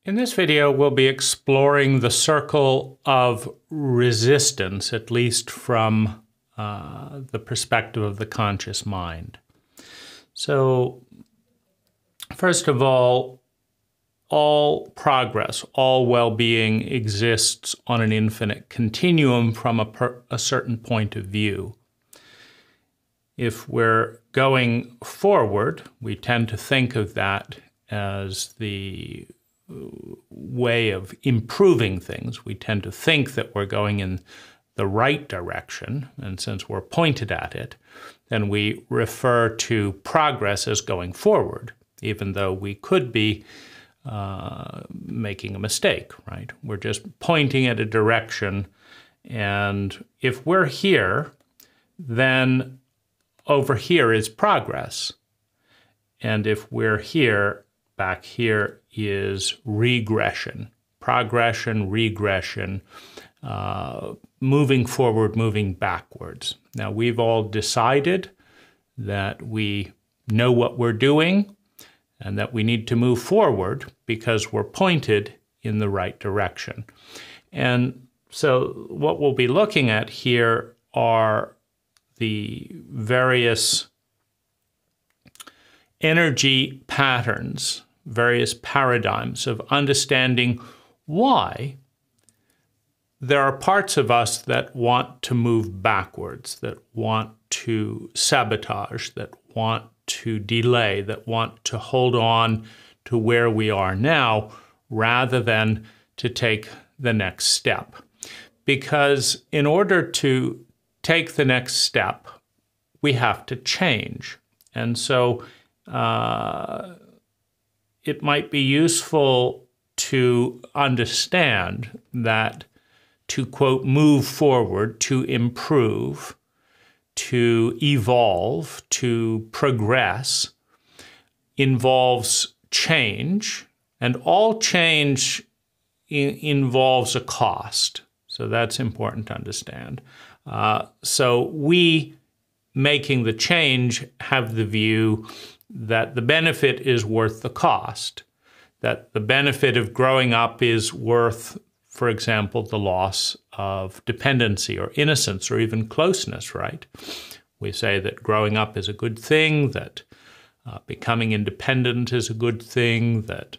In this video, we'll be exploring the circle of resistance, at least from the perspective of the conscious mind. So, first of all progress, all well-being exists on an infinite continuum from a certain point of view. If we're going forward, we tend to think of that as the way of improving things. We tend to think that we're going in the right direction, and since we're pointed at it, then we refer to progress as going forward, even though we could be making a mistake, right? We're just pointing at a direction, and if we're here, then over here is progress. And if we're here, back here is regression, progression, regression, moving forward, moving backwards. Now, we've all decided that we know what we're doing and that we need to move forward because we're pointed in the right direction. And so what we'll be looking at here are the various energy patterns, various paradigms of understanding why there are parts of us that want to move backwards, that want to sabotage, that want to delay, that want to hold on to where we are now rather than to take the next step. Because in order to take the next step, we have to change. And so it might be useful to understand that to, quote, move forward, to improve, to evolve, to progress, involves change, and all change involves a cost. So that's important to understand. So we, making the change, have the view that the benefit is worth the cost, that the benefit of growing up is worth, for example, the loss of dependency or innocence or even closeness, right? We say that growing up is a good thing, that becoming independent is a good thing, that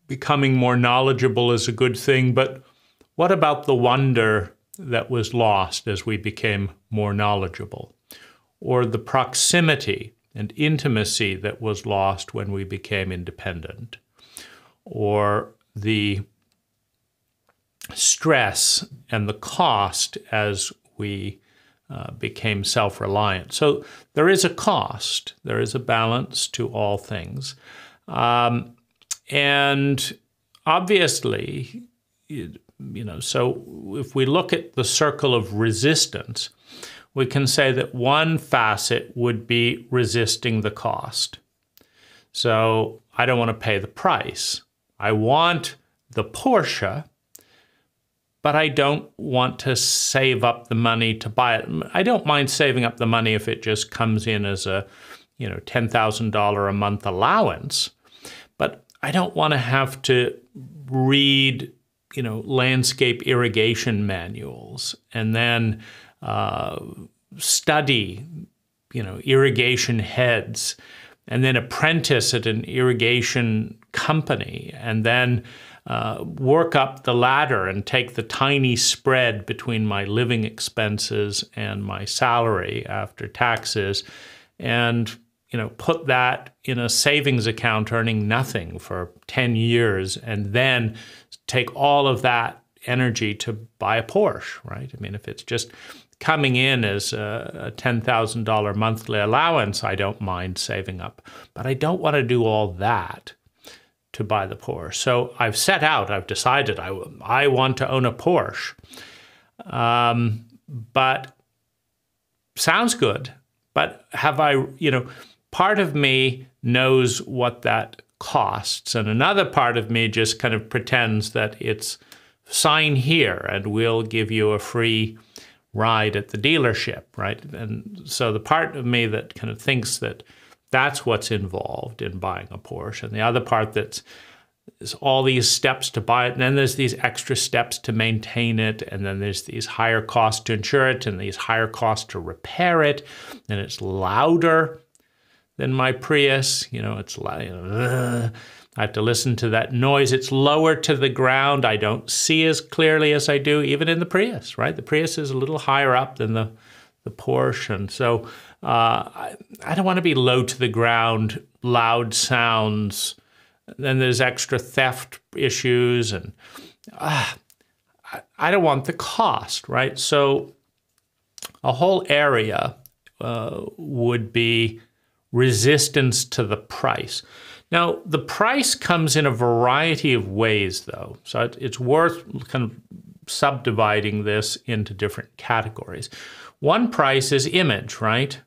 becoming more knowledgeable is a good thing, but what about the wonder that was lost as we became more knowledgeable? Or the proximity and intimacy that was lost when we became independent? Or the stress and the cost as we became self-reliant. So there is a cost, there is a balance to all things. And obviously, so if we look at the circle of resistance, we can say that one facet would be resisting the cost. So I don't want to pay the price. I want the Porsche, but I don't want to save up the money to buy it. I don't mind saving up the money if it just comes in as a, $10,000 a month allowance, but I don't want to have to read, landscape irrigation manuals and then study, irrigation heads, and then apprentice at an irrigation company, and then work up the ladder and take the tiny spread between my living expenses and my salary after taxes, and put that in a savings account earning nothing for 10 years, and then take all of that energy to buy a Porsche, right? I mean, if it's just coming in as a $10,000 monthly allowance, I don't mind saving up. But I don't want to do all that to buy the Porsche. So I've set out, I've decided I want to own a Porsche. But sounds good. But have I, part of me knows what that costs, and another part of me just kind of pretends that it's sign here and we'll give you a free ride at the dealership, right? And so the part of me that kind of thinks that that's what's involved in buying a Porsche, and the other part that's there's all these steps to buy it, and then there's these extra steps to maintain it, and then there's these higher costs to insure it, and these higher costs to repair it, and it's louder than my Prius. You know, it's loud. I have to listen to that noise. It's lower to the ground. I don't see as clearly as I do even in the Prius, right? The Prius is a little higher up than the Porsche, and so I don't want to be low to the ground, loud sounds. Then there's extra theft issues, and I don't want the cost, right? So a whole area would be resistance to the price. Now, the price comes in a variety of ways, though, so it's worth kind of subdividing this into different categories. One price is image, right?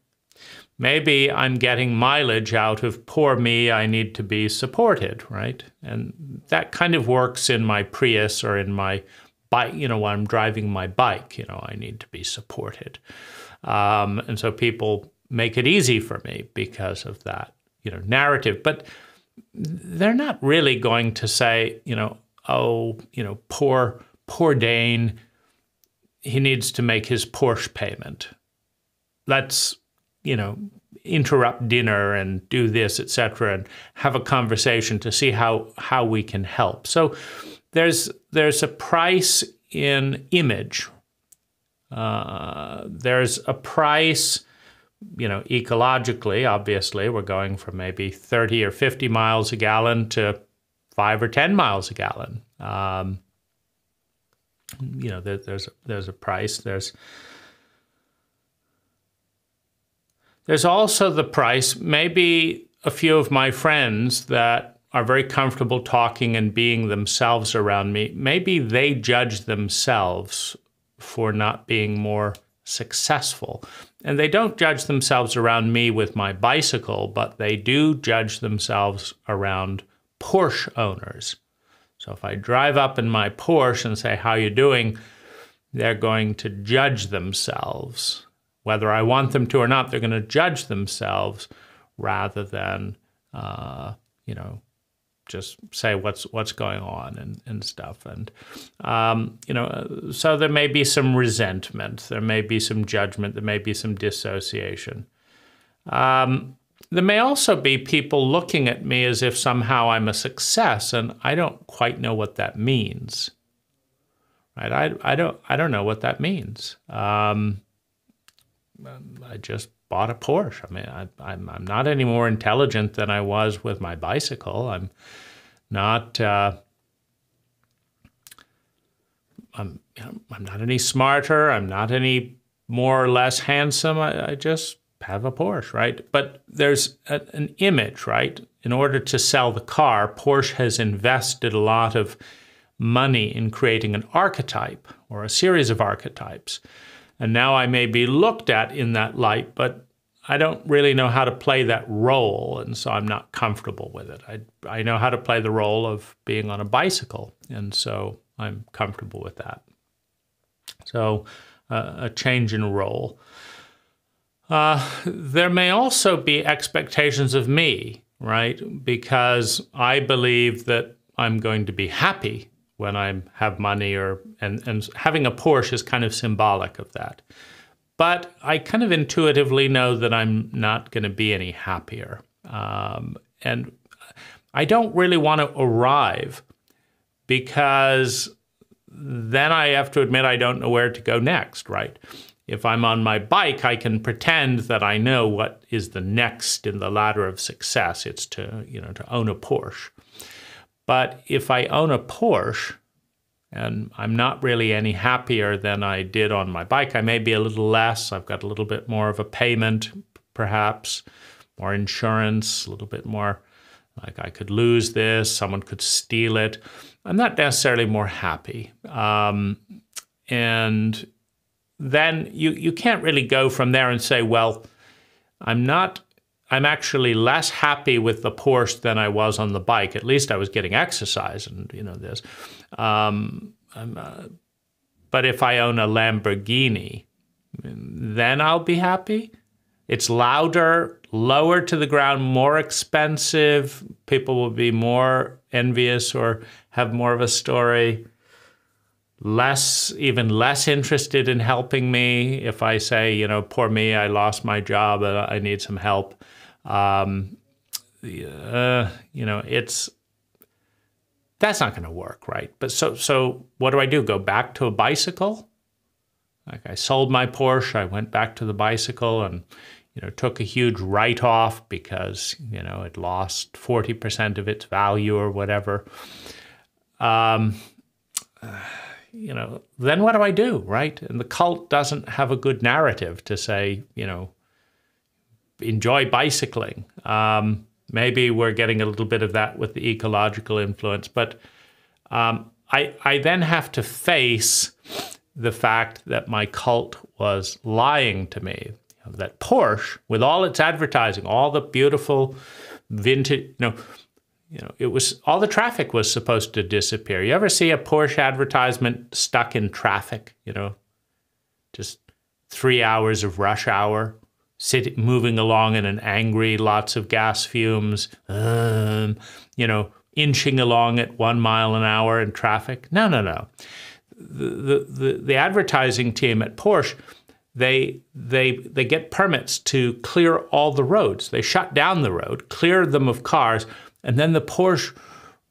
Maybe I'm getting mileage out of poor me, I need to be supported, right? And that kind of works in my Prius or in my bike, you know, when I'm driving my bike, you know, I need to be supported. And so people make it easy for me because of that, you know, narrative. But they're not really going to say, you know, oh, you know, poor Dane, he needs to make his Porsche payment. Let's, you know, interrupt dinner and do this, etc., and have a conversation to see how we can help. So there's a price in image. There's a price, you know, ecologically. Obviously, we're going from maybe 30 or 50 miles a gallon to 5 or 10 miles a gallon. You know, there's a price. There's also the price, maybe a few of my friends that are very comfortable talking and being themselves around me, maybe they judge themselves for not being more successful. And they don't judge themselves around me with my bicycle, but they do judge themselves around Porsche owners. So if I drive up in my Porsche and say, how you doing? They're going to judge themselves. Whether I want them to or not, they're going to judge themselves rather than, you know, just say what's going on and stuff. And, you know, so there may be some resentment. There may be some judgment. There may be some dissociation. There may also be people looking at me as if somehow I'm a success, and I don't quite know what that means. Right? I don't know what that means. I just bought a Porsche. I mean, I'm not any more intelligent than I was with my bicycle. I'm not. I'm not any smarter. I'm not any more or less handsome. I just have a Porsche, right? But there's an image, right? In order to sell the car, Porsche has invested a lot of money in creating an archetype or a series of archetypes. And now I may be looked at in that light, but I don't really know how to play that role, and so I'm not comfortable with it. I know how to play the role of being on a bicycle, and so I'm comfortable with that. So a change in role. There may also be expectations of me, right? Because I believe that I'm going to be happy when I have money, and having a Porsche is kind of symbolic of that. But I kind of intuitively know that I'm not going to be any happier. And I don't really want to arrive, because then I have to admit I don't know where to go next, right? If I'm on my bike, I can pretend that I know what is the next in the ladder of success. It's to, you know, to own a Porsche. But if I own a Porsche and I'm not really any happier than I did on my bike, I may be a little less. I've got a little bit more of a payment, perhaps, more insurance, a little bit more like I could lose this, someone could steal it. I'm not necessarily more happy. And then you can't really go from there and say, well, I'm actually less happy with the Porsche than I was on the bike. At least I was getting exercise and, you know, this. But if I own a Lamborghini, then I'll be happy. It's louder, lower to the ground, more expensive. People will be more envious or have more of a story. Even less interested in helping me if I say, you know, poor me, I lost my job, I need some help. You know, that's not going to work, right? But so what do? Go back to a bicycle? Like, I sold my Porsche, I went back to the bicycle and, you know, took a huge write-off because, you know, it lost 40% of its value or whatever. You know, then what do, right? And the cult doesn't have a good narrative to say, you know, enjoy bicycling. Maybe we're getting a little bit of that with the ecological influence, but I then have to face the fact that my cult was lying to me. You know, that Porsche, with all its advertising, all the beautiful vintage, you know, it was, all the traffic was supposed to disappear. You ever see a Porsche advertisement stuck in traffic, you know, just 3 hours of rush hour, moving along in an angry, lots of gas fumes, you know, inching along at 1 mile an hour in traffic? No. The advertising team at Porsche, they get permits to clear all the roads. They shut down the road, clear them of cars, and then the Porsche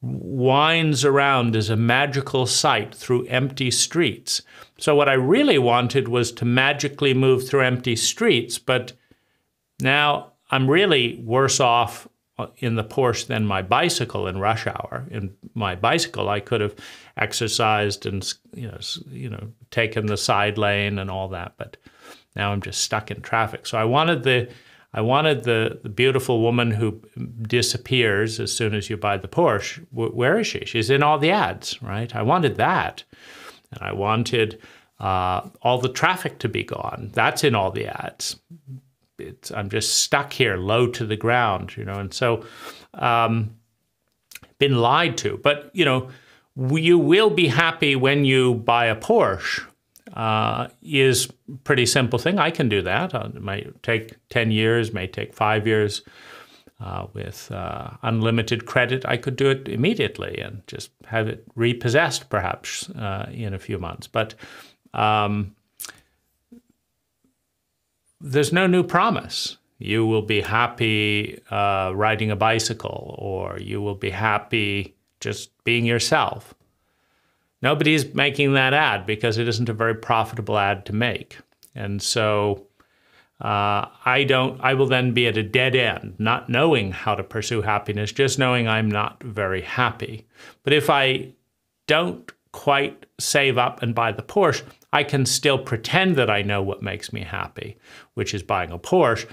winds around as a magical sight through empty streets. So what I really wanted was to magically move through empty streets, but now I'm really worse off in the Porsche than my bicycle in rush hour. In my bicycle, I could have exercised and you know taken the side lane and all that, but now I'm just stuck in traffic. So I wanted the beautiful woman who disappears as soon as you buy the Porsche. Where is she? She's in all the ads, right? I wanted that. And I wanted all the traffic to be gone. That's in all the ads. I'm just stuck here, low to the ground, you know, and so been lied to. But, you know, you will be happy when you buy a Porsche. Is a pretty simple thing. I can do that. It might take 10 years, may take 5 years. With unlimited credit, I could do it immediately and just have it repossessed perhaps in a few months. But there's no new promise. You will be happy riding a bicycle, or you will be happy just being yourself. Nobody's making that ad because it isn't a very profitable ad to make. And so I will then be at a dead end, not knowing how to pursue happiness, just knowing I'm not very happy. But if I don't quite save up and buy the Porsche, I can still pretend that I know what makes me happy, which is buying a Porsche,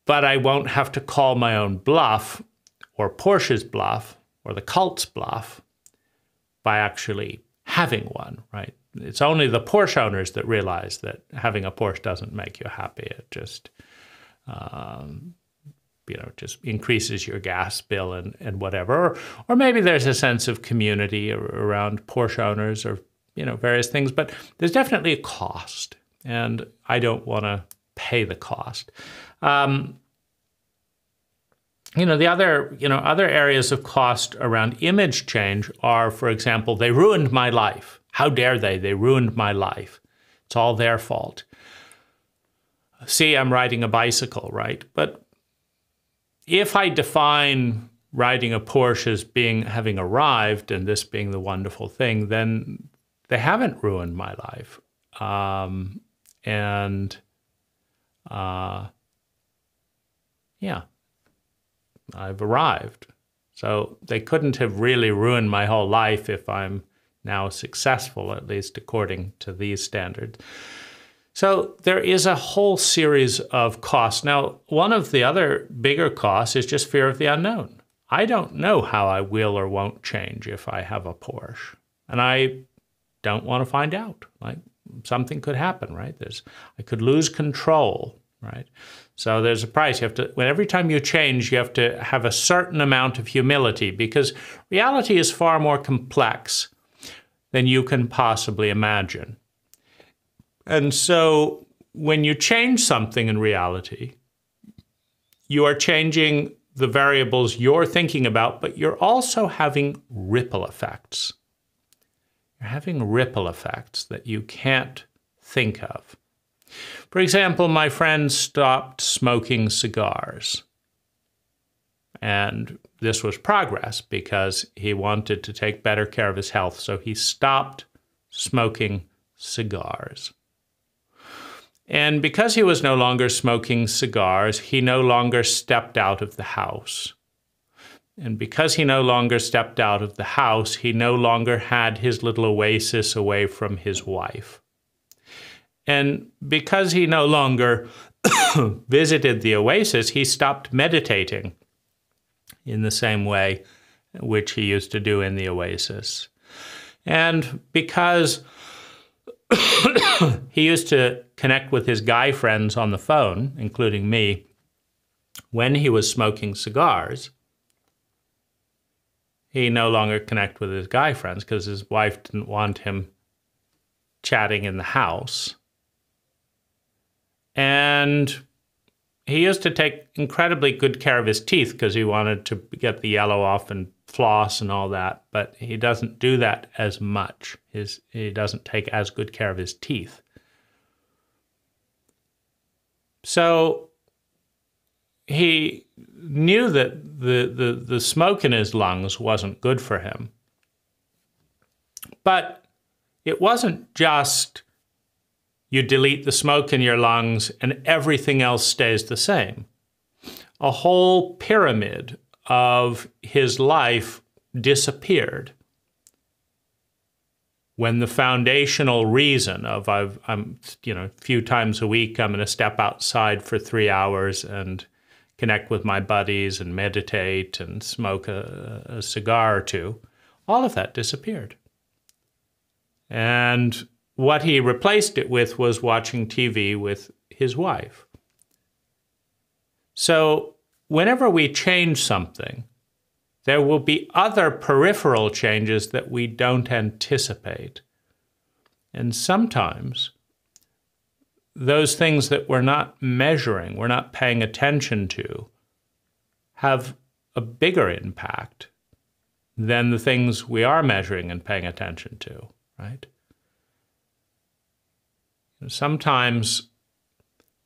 but I won't have to call my own bluff or Porsche's bluff or the cult's bluff by actually having one, right? It's only the Porsche owners that realize that having a Porsche doesn't make you happy. It just, you know, just increases your gas bill and whatever. Or maybe there's a sense of community around Porsche owners, or, you know, various things. But there's definitely a cost, and I don't want to pay the cost. You know, the other areas of cost around image change are, for example, they ruined my life. How dare they? They ruined my life. It's all their fault. See, I'm riding a bicycle, right? But if I define riding a Porsche as having arrived and this being the wonderful thing, then they haven't ruined my life. Yeah, I've arrived. So they couldn't have really ruined my whole life if I'm now successful, at least according to these standards. So there is a whole series of costs. Now, one of the other bigger costs is just fear of the unknown. I don't know how I will or won't change if I have a Porsche. And I don't want to find out. Like, something could happen, right? I could lose control, right? So there's a price. Every time you change, you have to have a certain amount of humility, because reality is far more complex than you can possibly imagine. And so when you change something in reality, you are changing the variables you're thinking about, but you're also having ripple effects. You're having ripple effects that you can't think of. For example, my friend stopped smoking cigars. And this was progress because he wanted to take better care of his health. So he stopped smoking cigars. And because he was no longer smoking cigars, he no longer stepped out of the house. And because he no longer stepped out of the house, he no longer had his little oasis away from his wife. And because he no longer visited the oasis, he stopped meditating in the same way which he used to do in the oasis. And because he used to connect with his guy friends on the phone, including me, when he was smoking cigars, he no longer connected with his guy friends because his wife didn't want him chatting in the house. And he used to take incredibly good care of his teeth because he wanted to get the yellow off and floss and all that, but he doesn't do that as much. He doesn't take as good care of his teeth. So he knew that the smoke in his lungs wasn't good for him. But it wasn't just you delete the smoke in your lungs and everything else stays the same. A whole pyramid of his life disappeared when the foundational reason of I'm a few times a week I'm going to step outside for 3 hours and connect with my buddies and meditate and smoke a cigar or two, all of that disappeared. And what he replaced it with was watching TV with his wife. So whenever we change something, there will be other peripheral changes that we don't anticipate. And sometimes those things that we're not measuring, we're not paying attention to, have a bigger impact than the things we are measuring and paying attention to, right? Sometimes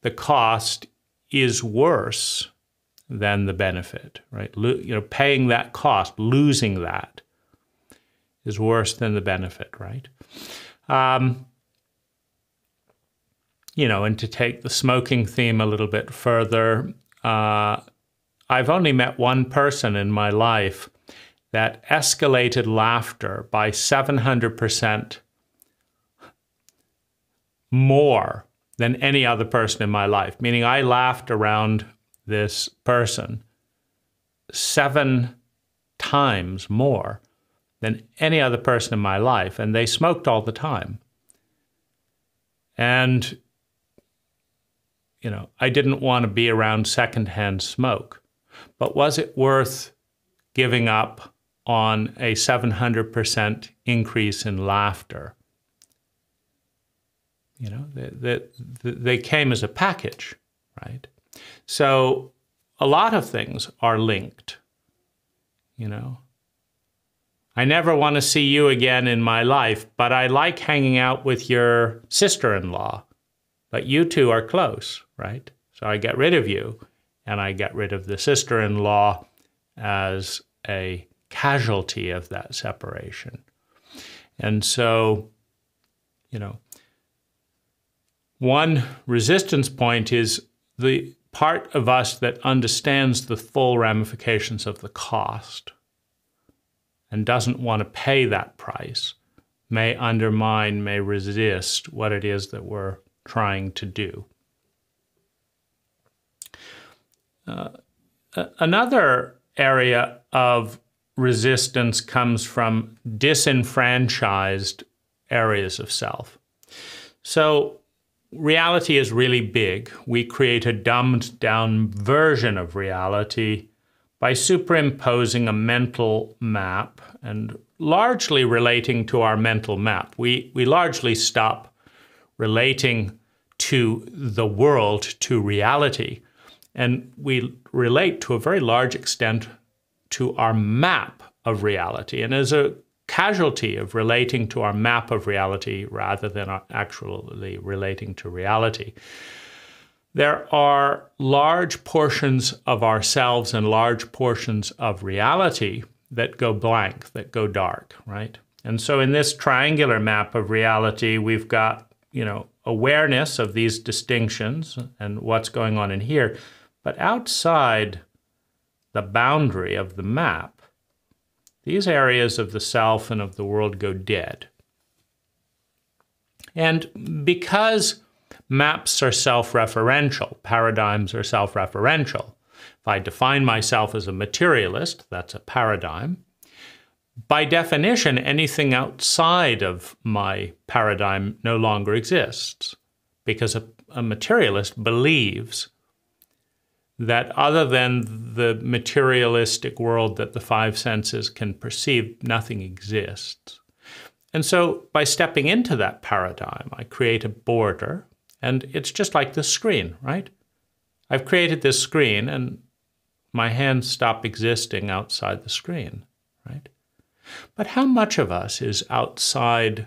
the cost is worse than the benefit, right? Paying that cost, losing that, is worse than the benefit, right? And to take the smoking theme a little bit further, I've only met one person in my life that escalated laughter by 700% more than any other person in my life, meaning I laughed around this person 7 times more than any other person in my life, and they smoked all the time. And, I didn't want to be around secondhand smoke, but was it worth giving up on a 700% increase in laughter? They came as a package, right? So a lot of things are linked, I never want to see you again in my life, but I like hanging out with your sister-in-law. But you two are close, right? So I get rid of you, and I get rid of the sister-in-law as a casualty of that separation. And so, one resistance point is the part of us that understands the full ramifications of the cost and doesn't want to pay that price may undermine, may resist what it is that we're trying to do. Another area of resistance comes from disenfranchised areas of self. So reality is really big. We create a dumbed down version of reality by superimposing a mental map and largely relating to our mental map. We largely stop relating to the world, to reality. And we relate to a very large extent to our map of reality. And as a casualty of relating to our map of reality rather than actually relating to reality, there are large portions of ourselves and large portions of reality that go blank, that go dark, right? And so in this triangular map of reality, we've got, awareness of these distinctions and what's going on in here. But outside the boundary of the map, these areas of the self and of the world go dead. And because maps are self-referential, paradigms are self-referential, if I define myself as a materialist, that's a paradigm. By definition, anything outside of my paradigm no longer exists, because a materialist believes that other than the materialistic world that the five senses can perceive, nothing exists. And so by stepping into that paradigm, I create a border, and it's just like the screen, right? I've created this screen, and my hands stop existing outside the screen, right? But how much of us is outside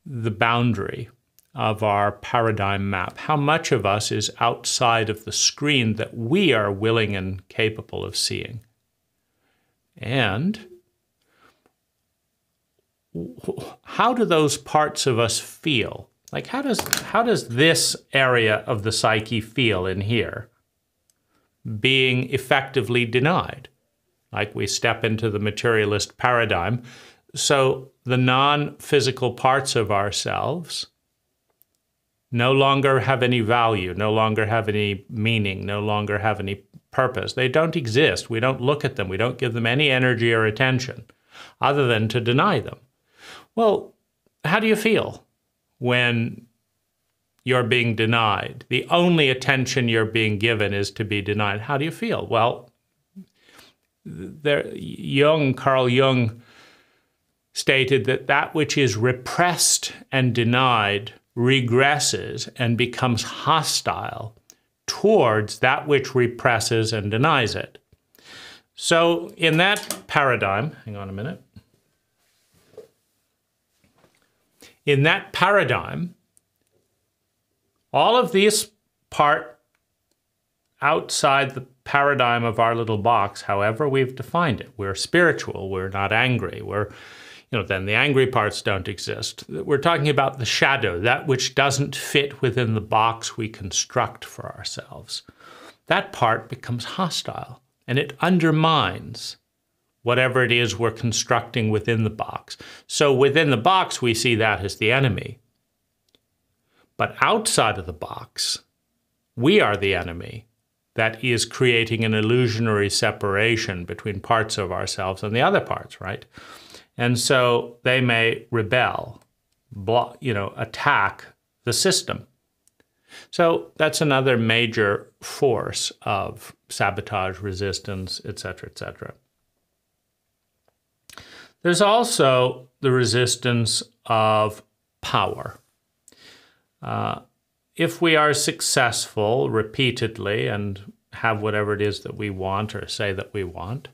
the boundary of our paradigm map? How much of us is outside of the screen that we are willing and capable of seeing? And how do those parts of us feel? Like, how does this area of the psyche feel in here, being effectively denied? Like, we step into the materialist paradigm. So the non-physical parts of ourselves no longer have any value, no longer have any meaning, no longer have any purpose. They don't exist. We don't look at them. We don't give them any energy or attention other than to deny them. Well, how do you feel when you're being denied? The only attention you're being given is to be denied. How do you feel? Well, Carl Jung stated that which is repressed and denied regresses and becomes hostile towards that which represses and denies it. So in that paradigm, hang on a minute. In that paradigm, all of these part outside the paradigm of our little box, however we've defined it. We're spiritual, we're not angry, then the angry parts don't exist. We're talking about the shadow, that which doesn't fit within the box we construct for ourselves. That part becomes hostile, and it undermines whatever it is we're constructing within the box. So within the box, we see that as the enemy. But outside of the box, we are the enemy that is creating an illusionary separation between parts of ourselves and the other parts, right? And so they may rebel, attack the system. So that's another major force of sabotage, resistance, et cetera, et cetera. There's also the resistance of power. If we are successful repeatedly and have whatever it is that we want or say that we want,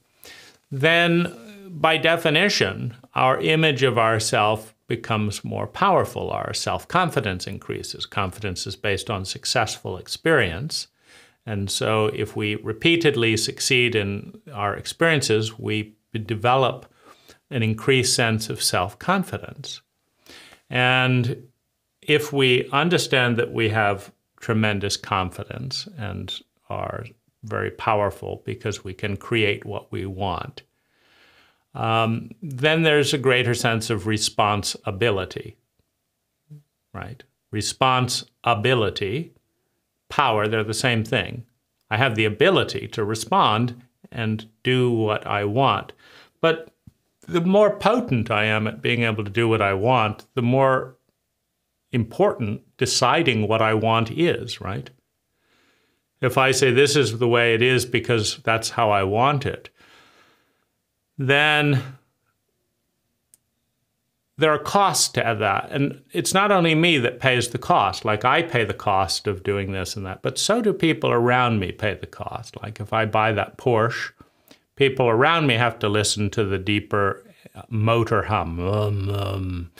then by definition, our image of ourself becomes more powerful. Our self-confidence increases. Confidence is based on successful experience. And so if we repeatedly succeed in our experiences, we develop an increased sense of self-confidence. And if we understand that we have tremendous confidence and are very powerful because we can create what we want, then there's a greater sense of responsibility, right? Responsibility, power, they're the same thing. I have the ability to respond and do what I want. But the more potent I am at being able to do what I want, the more important deciding what I want is, right? If I say this is the way it is because that's how I want it, then there are costs to that. And it's not only me that pays the cost. Like, I pay the cost of doing this and that, but so do people around me pay the cost. Like, if I buy that Porsche, people around me have to listen to the deeper motor hum.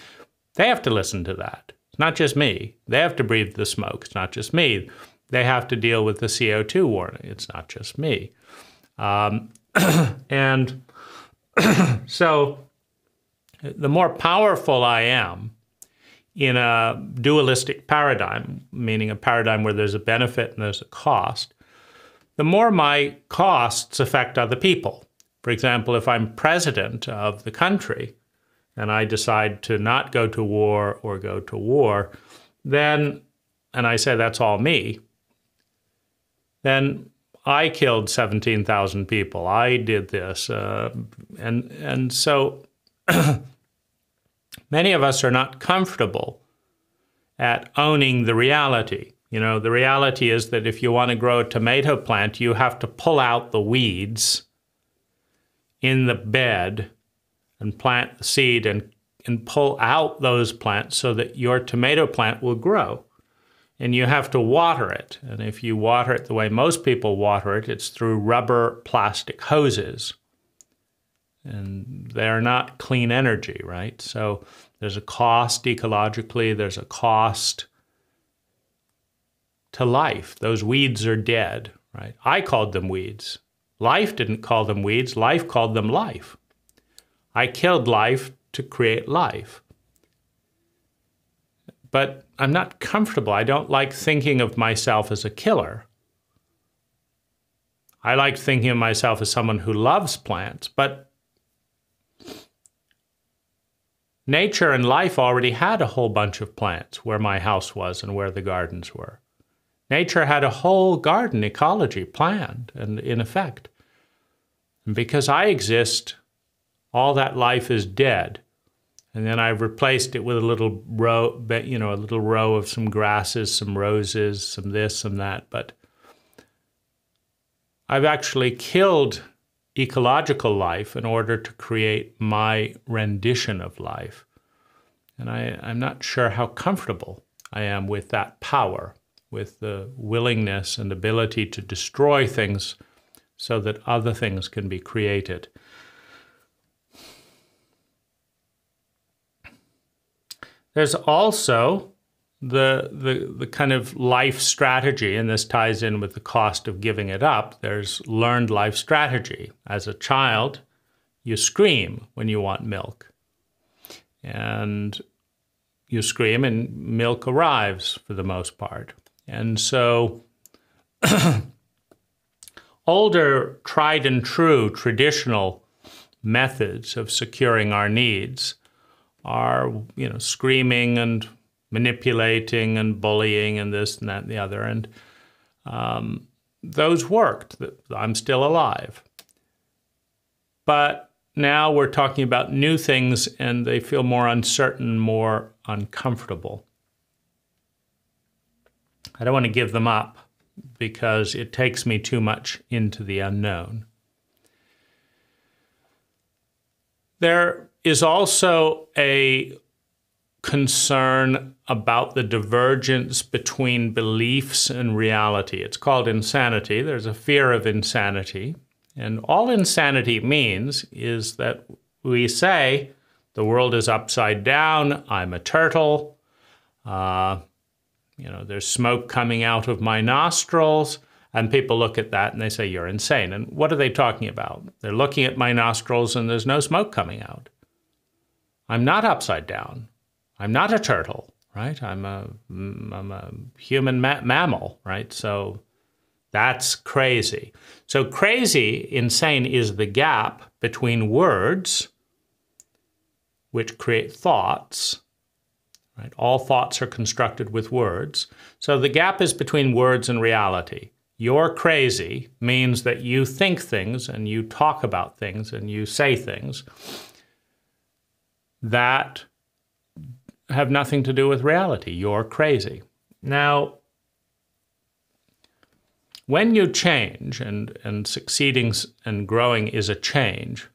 They have to listen to that. It's not just me. They have to breathe the smoke. It's not just me. They have to deal with the CO2 warning. It's not just me. And so the more powerful I am in a dualistic paradigm, meaning a paradigm where there's a benefit and there's a cost, the more my costs affect other people. For example, if I'm president of the country and I decide to not go to war or go to war, then, and I say that's all me, then I killed 17,000 people. I did this. And so many of us are not comfortable at owning the reality. You know, the reality is that if you want to grow a tomato plant, you have to pull out the weeds in the bed and plant the seed and pull out those plants so that your tomato plant will grow. And you have to water it. And if you water it the way most people water it, it's through rubber plastic hoses. And they're not clean energy, right? So there's a cost ecologically, there's a cost to life. Those weeds are dead, right? I called them weeds. Life didn't call them weeds, life called them life. I killed life to create life. But I'm not comfortable. I don't like thinking of myself as a killer. I like thinking of myself as someone who loves plants, but nature and life already had a whole bunch of plants where my house was and where the gardens were. Nature had a whole garden ecology planned and in effect. And because I exist, all that life is dead. And then I've replaced it with a little row, you know, a little row of some grasses, some roses, some this, some that. But I've actually killed ecological life in order to create my rendition of life. And I'm not sure how comfortable I am with that power, with the willingness and ability to destroy things so that other things can be created. There's also the kind of life strategy, and this ties in with the cost of giving it up. There's learned life strategy. As a child, you scream when you want milk. And you scream and milk arrives for the most part. And so older, tried and true, traditional methods of securing our needs are, you know, screaming and manipulating and bullying and this and that and the other. And those worked. I'm still alive. But now we're talking about new things and they feel more uncertain, more uncomfortable. I don't want to give them up because it takes me too much into the unknown. There is also a concern about the divergence between beliefs and reality. It's called insanity. There's a fear of insanity. And all insanity means is that we say, the world is upside down, I'm a turtle, you know, there's smoke coming out of my nostrils, and people look at that and they say, you're insane. And what are they talking about? They're looking at my nostrils and there's no smoke coming out. I'm not upside down. I'm not a turtle, right? I'm a human mammal, right? So that's crazy. So crazy, insane, is the gap between words, which create thoughts, right? All thoughts are constructed with words. So the gap is between words and reality. You're crazy means that you think things and you talk about things and you say things that have nothing to do with reality. You're crazy. Now, when you change, and succeeding and growing is a change,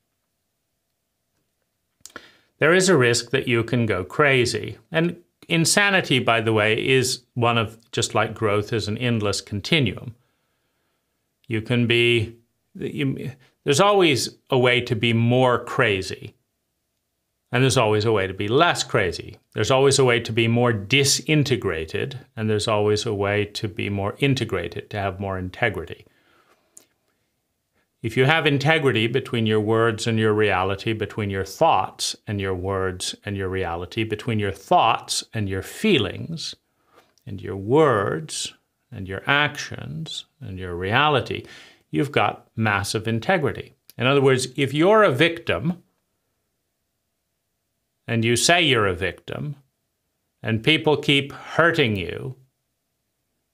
there is a risk that you can go crazy. And insanity, by the way, is one of, just like growth, is an endless continuum. You can be, there's always a way to be more crazy. And there's always a way to be less crazy. There's always a way to be more disintegrated, and there's always a way to be more integrated, to have more integrity. If you have integrity between your words and your reality, between your thoughts and your words and your reality, between your thoughts and your feelings, and your words and your actions and your reality, you've got massive integrity. In other words, if you're a victim, and you say you're a victim, and people keep hurting you,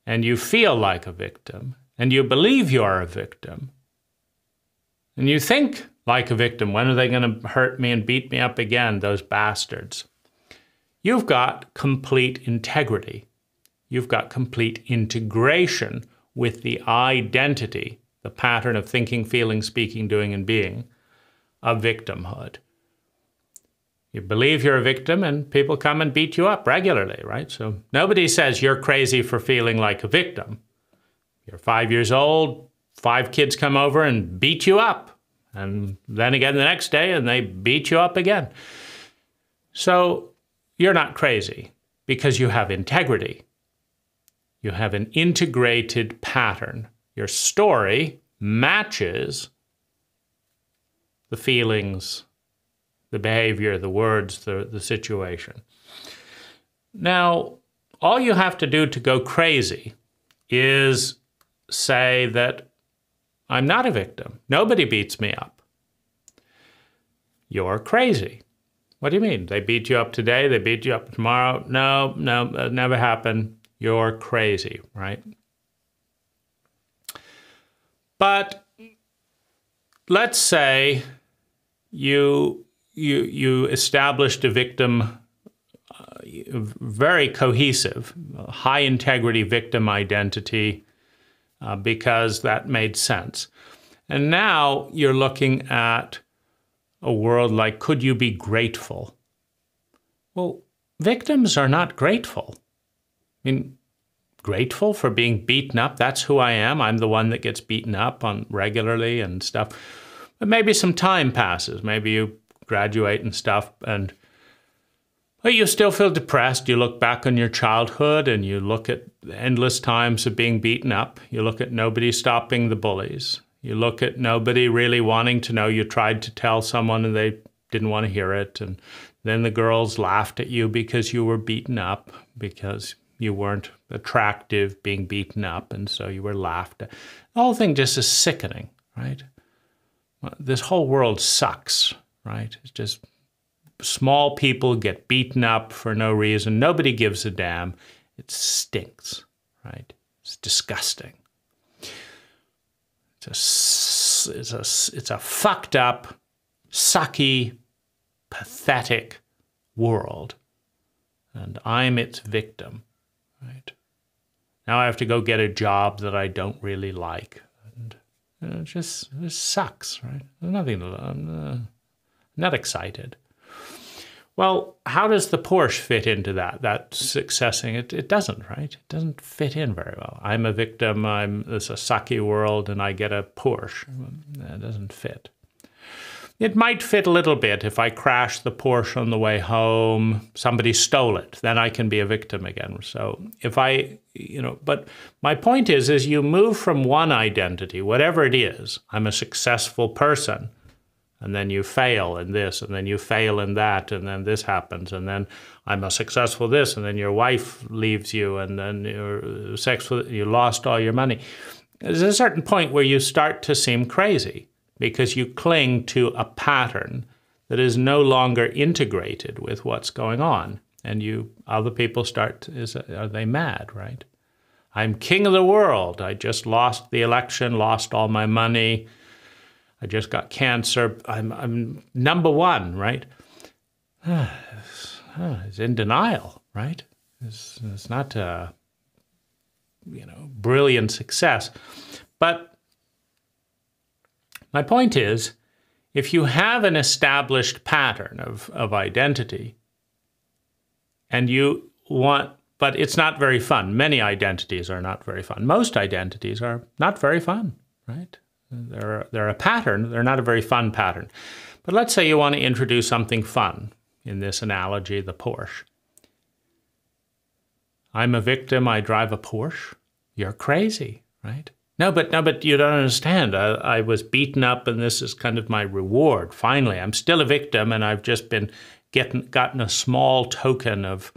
and you feel like a victim, and you believe you're a victim, and you think like a victim, when are they going to hurt me and beat me up again, those bastards? You've got complete integrity. You've got complete integration with the identity, the pattern of thinking, feeling, speaking, doing, and being of victimhood. You believe you're a victim, and people come and beat you up regularly, right? So nobody says you're crazy for feeling like a victim. You're 5 years old, 5 kids come over and beat you up. And then again the next day, and they beat you up again. So you're not crazy because you have integrity. You have an integrated pattern. Your story matches the feelings, the behavior, the words, the situation. Now, all you have to do to go crazy is say that I'm not a victim. Nobody beats me up. You're crazy. What do you mean? They beat you up today, they beat you up tomorrow? No, that never happened. You're crazy, right? But let's say you established a victim, very cohesive, high integrity victim identity, because that made sense. And now you're looking at a world like, could you be grateful? Well, victims are not grateful. I mean, grateful for being beaten up, that's who I am. I'm the one that gets beaten up on regularly and stuff. But maybe some time passes. Maybe you graduate and stuff, and well, you still feel depressed. You look back on your childhood and you look at endless times of being beaten up. You look at nobody stopping the bullies. You look at nobody really wanting to know. You tried to tell someone and they didn't want to hear it. And then the girls laughed at you because you were beaten up, because you weren't attractive being beaten up, and so you were laughed at. The whole thing just is sickening, right? This whole world sucks, right? It's just small people get beaten up for no reason. Nobody gives a damn. It stinks, right? It's disgusting. It's a fucked up, sucky, pathetic world, and I'm its victim, right? Now I have to go get a job that I don't really like, and it just sucks, right? There's nothing to, I'm not excited. Well, how does the Porsche fit into that successing? It doesn't, right? It doesn't fit in very well. I'm a victim, it's a sucky world, and I get a Porsche. That doesn't fit. It might fit a little bit if I crash the Porsche on the way home, somebody stole it, then I can be a victim again. So if I, but my point is you move from one identity, whatever it is, I'm a successful person, and then you fail in this, and then you fail in that, and then this happens, and then I'm a successful this, and then your wife leaves you, and then you're sexual, you lost all your money. There's a certain point where you start to seem crazy because you cling to a pattern that is no longer integrated with what's going on, and other people are they mad, right? I'm king of the world. I just lost the election, lost all my money. I just got cancer. I'm number one, right? It's in denial, right? It's not a brilliant success. But my point is, if you have an established pattern of identity, and you want, but it's not very fun. Many identities are not very fun. Most identities are not very fun, right? They're a pattern. They're not a very fun pattern. But let's say you want to introduce something fun. In this analogy, the Porsche. I'm a victim. I drive a Porsche. You're crazy, right? No, but you don't understand. I was beaten up, and this is kind of my reward. Finally, I'm still a victim, and I've just been gotten a small token of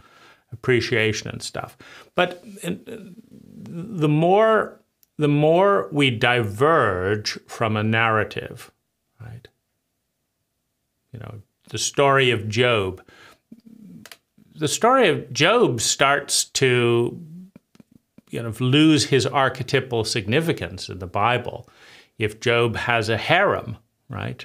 appreciation and stuff. But the more we diverge from a narrative, right? You know, the story of Job. The story of Job starts to, you know, lose his archetypal significance in the Bible. If Job has a harem, right?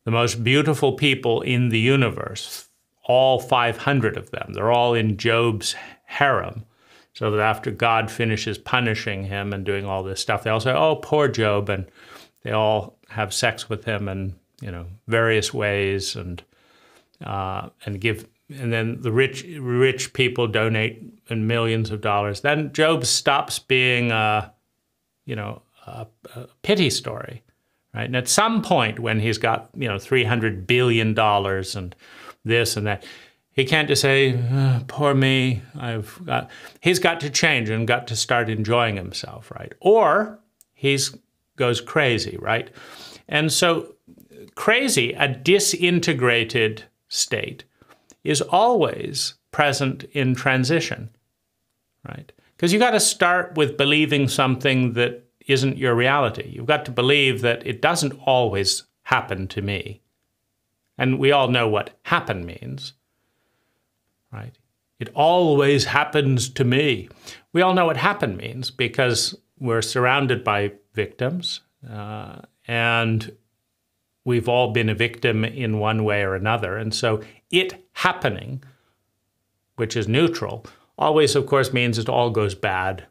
The most beautiful people in the universe, all 500 of them, they're all in Job's harem. So that after God finishes punishing him and doing all this stuff, they all say, oh, poor Job, and they all have sex with him in, you know, various ways, and give, and then the rich people donate in millions of dollars. Then Job stops being a pity story, right? And at some point when he's got, you know, $300 billion and this and that, he can't just say, oh, poor me, he's got to change and got to start enjoying himself, right? Or goes crazy, right? And so crazy, a disintegrated state, is always present in transition, right? Because you got to start with believing something that isn't your reality. You've got to believe that it doesn't always happen to me. And we all know what happen means, right? It always happens to me. We all know what happen means because we're surrounded by victims, and we've all been a victim in one way or another. And so it happening, which is neutral, always, of course, means it all goes bad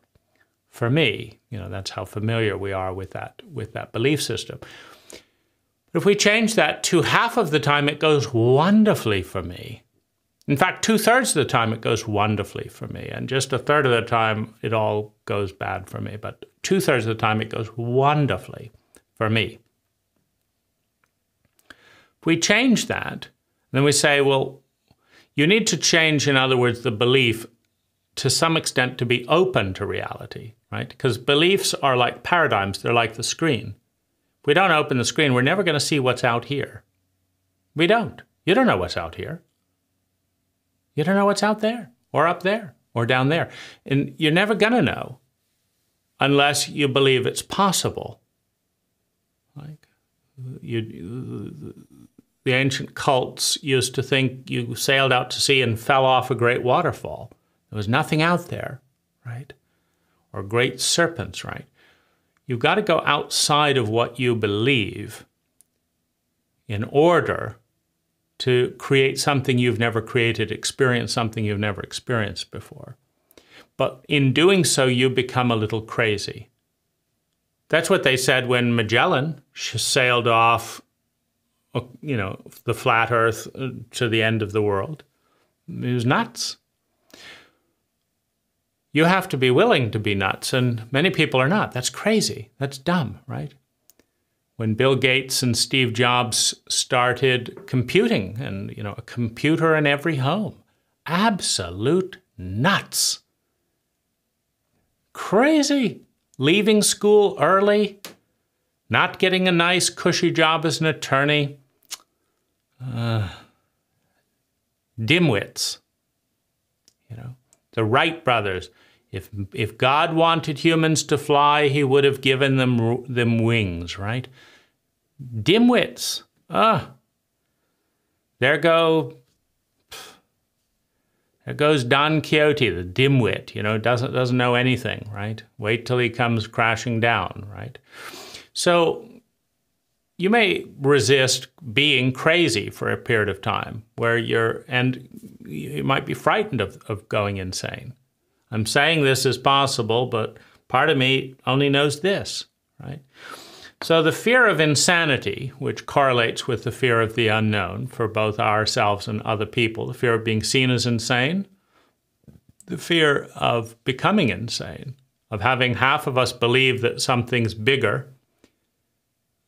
for me. You know, that's how familiar we are with that belief system. But if we change that to half of the time, it goes wonderfully for me. In fact, 2/3 of the time, it goes wonderfully for me. And just 1/3 of the time, it all goes bad for me. But 2/3 of the time, it goes wonderfully for me. If we change that, then we say, well, you need to change, in other words, the belief to some extent to be open to reality, right? Because beliefs are like paradigms. They're like the screen. If we don't open the screen, we're never going to see what's out here. We don't. You don't know what's out here. You don't know what's out there or up there or down there. And you're never going to know unless you believe it's possible. Like the ancient cults used to think you sailed out to sea and fell off a great waterfall. There was nothing out there, right? Or great serpents, right? You've got to go outside of what you believe in order to create something you've never created, experience something you've never experienced before. But in doing so, you become a little crazy. That's what they said when Magellan sailed off, you know, the flat earth to the end of the world. He was nuts. You have to be willing to be nuts, and many people are not. That's crazy. That's dumb, right? When Bill Gates and Steve Jobs started computing, and, you know, a computer in every home, absolute nuts. Crazy. Leaving school early, not getting a nice, cushy job as an attorney. Dimwits. You know, the Wright brothers. If God wanted humans to fly, he would have given them wings, right? Dimwits. There goes Don Quixote, the dimwit, you know, doesn't know anything, right? Wait till he comes crashing down, right? So you may resist being crazy for a period of time where you might be frightened of going insane. I'm saying this is possible, but part of me only knows this, right? So the fear of insanity, which correlates with the fear of the unknown for both ourselves and other people, the fear of being seen as insane, the fear of becoming insane, of having half of us believe that something's bigger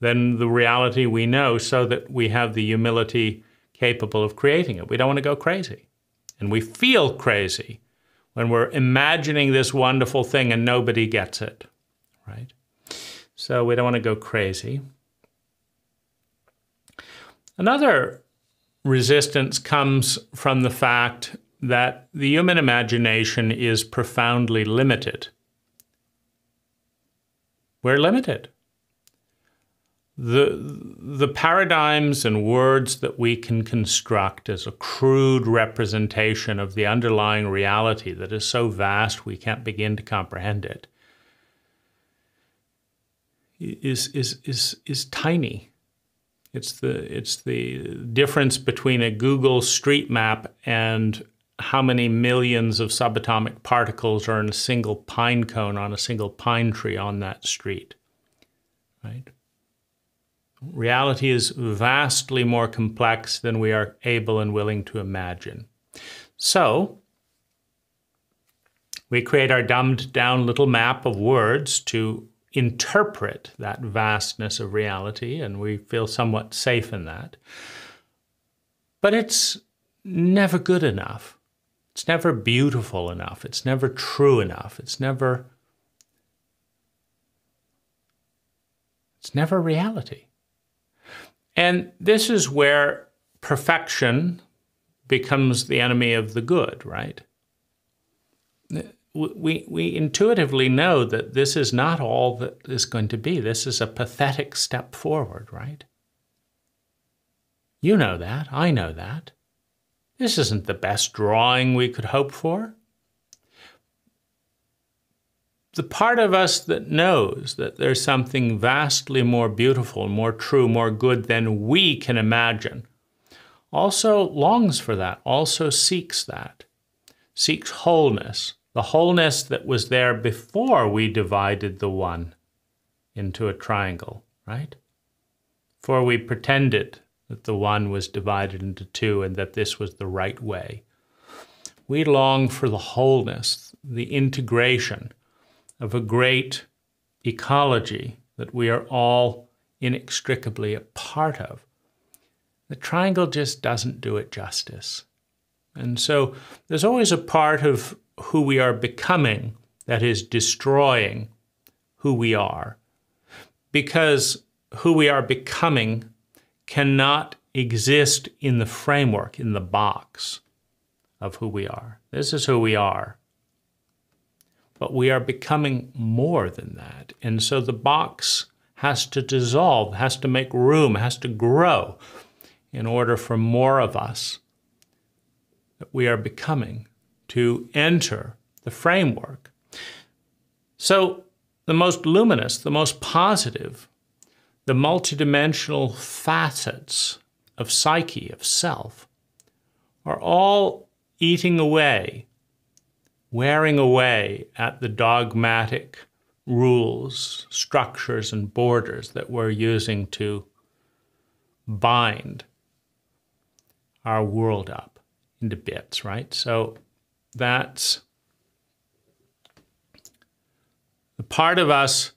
than the reality we know so that we have the humility capable of creating it. We don't want to go crazy. And we feel crazy when we're imagining this wonderful thing and nobody gets it, right? So we don't want to go crazy. Another resistance comes from the fact that the human imagination is profoundly limited. We're limited. The paradigms and words that we can construct as a crude representation of the underlying reality that is so vast we can't begin to comprehend it is tiny. It's the difference between a Google street map and how many millions of subatomic particles are in a single pine cone on a single pine tree on that street, right? Reality is vastly more complex than we are able and willing to imagine. So we create our dumbed down little map of words to interpret that vastness of reality, and we feel somewhat safe in that. But it's never good enough. It's never beautiful enough. It's never true enough. It's never reality. And this is where perfection becomes the enemy of the good, right? We intuitively know that this is not all that is going to be. This is a pathetic step forward, right? You know that. I know that. This isn't the best drawing we could hope for. The part of us that knows that there's something vastly more beautiful, more true, more good than we can imagine also longs for that, also seeks that, seeks wholeness, the wholeness that was there before we divided the one into a triangle, right? Before we pretended that the one was divided into two and that this was the right way. We long for the wholeness, the integration of a great ecology that we are all inextricably a part of. The triangle just doesn't do it justice. And so there's always a part of who we are becoming that is destroying who we are, because who we are becoming cannot exist in the framework, in the box of who we are. This is who we are. But we are becoming more than that. And so the box has to dissolve, has to make room, has to grow in order for more of us that we are becoming to enter the framework. So the most luminous, the most positive, the multidimensional facets of psyche, of self, are all eating away, wearing away at the dogmatic rules, structures, and borders that we're using to bind our world up into bits, right? So that's the part of us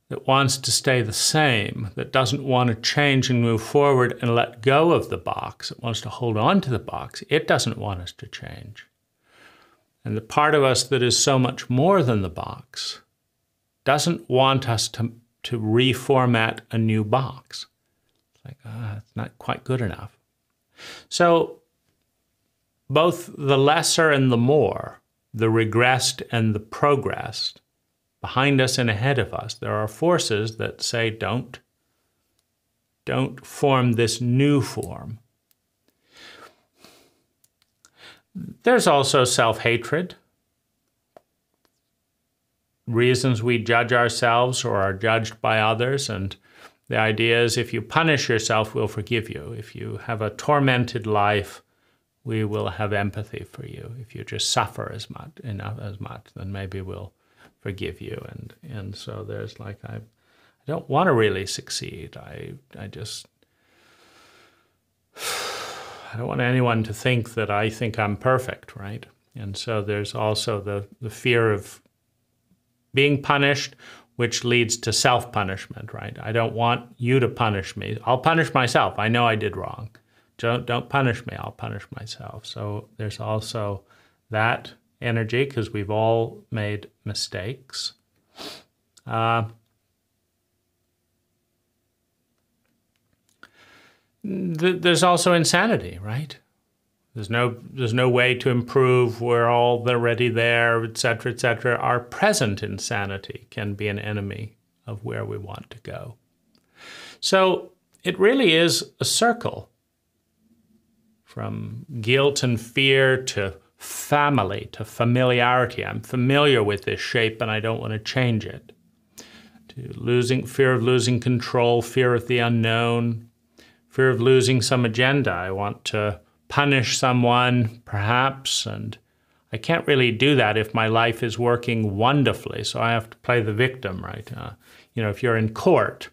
that wants to stay the same, that doesn't want to change and move forward and let go of the box. It wants to hold on to the box. It doesn't want us to change. And the part of us that is so much more than the box doesn't want us to reformat a new box. It's like, it's not quite good enough. So both the lesser and the more, the regressed and the progressed, behind us and ahead of us, there are forces that say, don't form this new form. There's also self-hatred, reasons we judge ourselves or are judged by others, and the idea is if you punish yourself, we'll forgive you. If you have a tormented life, we will have empathy for you. If you just suffer as much, then maybe we'll forgive you. And so there's like, I don't want to really succeed. I don't want anyone to think that I think I'm perfect, right? And so there's also the fear of being punished, which leads to self-punishment, right? I don't want you to punish me. I'll punish myself. I know I did wrong. Don't punish me. I'll punish myself. So there's also that energy, because we've all made mistakes. There's also insanity, right? There's no way to improve. We're already there, et cetera, et cetera. Our present insanity can be an enemy of where we want to go. So it really is a circle, from guilt and fear to family to familiarity. I'm familiar with this shape and I don't want to change it. To fear of losing control, fear of the unknown, fear of losing some agenda. I want to punish someone, perhaps, and I can't really do that if my life is working wonderfully, so I have to play the victim, right? If you're in court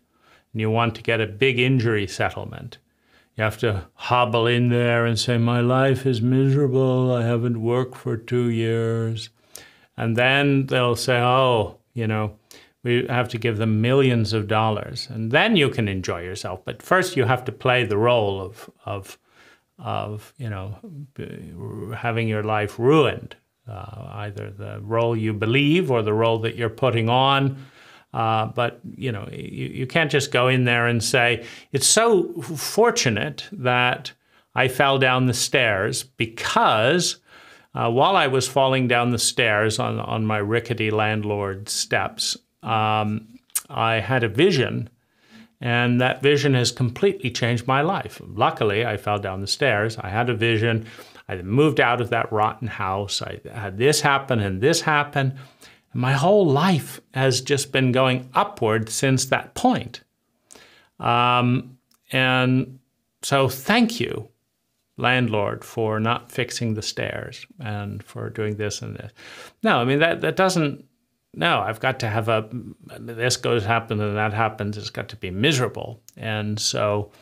and you want to get a big injury settlement, you have to hobble in there and say, my life is miserable, I haven't worked for 2 years. And then they'll say, we have to give them millions of dollars, and then you can enjoy yourself. But first you have to play the role of having your life ruined, either the role you believe or the role that you're putting on. But you can't just go in there and say, it's so fortunate that I fell down the stairs because while I was falling down the stairs on my rickety landlord steps, I had a vision, and that vision has completely changed my life. Luckily, I fell down the stairs. I had a vision. I moved out of that rotten house. I had this happen and this happen. And my whole life has just been going upward since that point. And so thank you, landlord, for not fixing the stairs and for doing this and this. No, I mean, that doesn't... No, I've got to have this goes happen and that happens. It's got to be miserable. And so,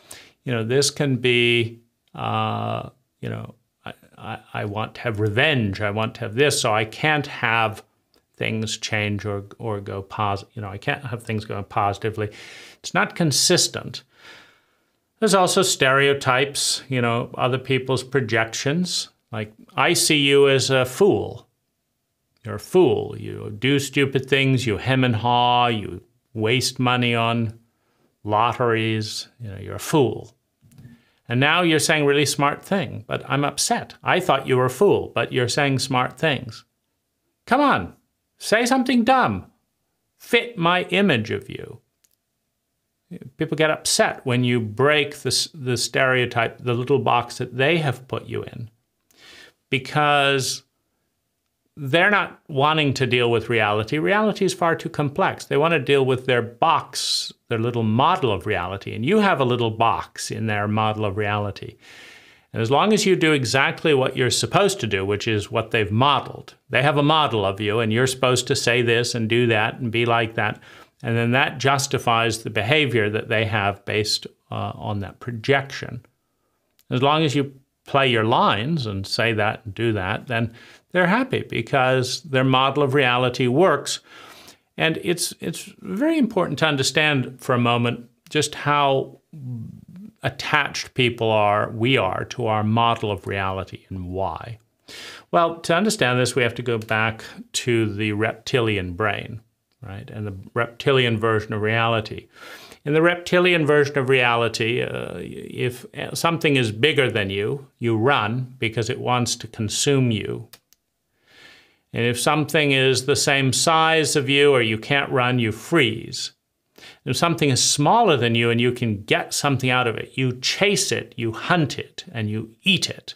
this can be, I want to have revenge. I want to have this. So I can't have things change or go positive. I can't have things going positively. It's not consistent. There's also stereotypes, other people's projections. Like, I see you as a fool. You're a fool. You do stupid things. You hem and haw. You waste money on lotteries. You're a fool. And now you're saying really smart thing, but I'm upset. I thought you were a fool, but you're saying smart things. Come on, say something dumb. Fit my image of you. People get upset when you break the stereotype, the little box that they have put you in, because they're not wanting to deal with reality. Reality is far too complex. They want to deal with their box, their little model of reality. And you have a little box in their model of reality. And as long as you do exactly what you're supposed to do, which is what they've modeled, they have a model of you, and you're supposed to say this and do that and be like that. And then that justifies the behavior that they have based on that projection. As long as you play your lines and say that and do that, then they're happy because their model of reality works. And it's very important to understand for a moment just how attached we are to our model of reality and why. Well, to understand this, we have to go back to the reptilian brain, right? And the reptilian version of reality. In the reptilian version of reality, if something is bigger than you, you run because it wants to consume you. And if something is the same size of you or you can't run, you freeze. If something is smaller than you and you can get something out of it, you chase it, you hunt it, and you eat it.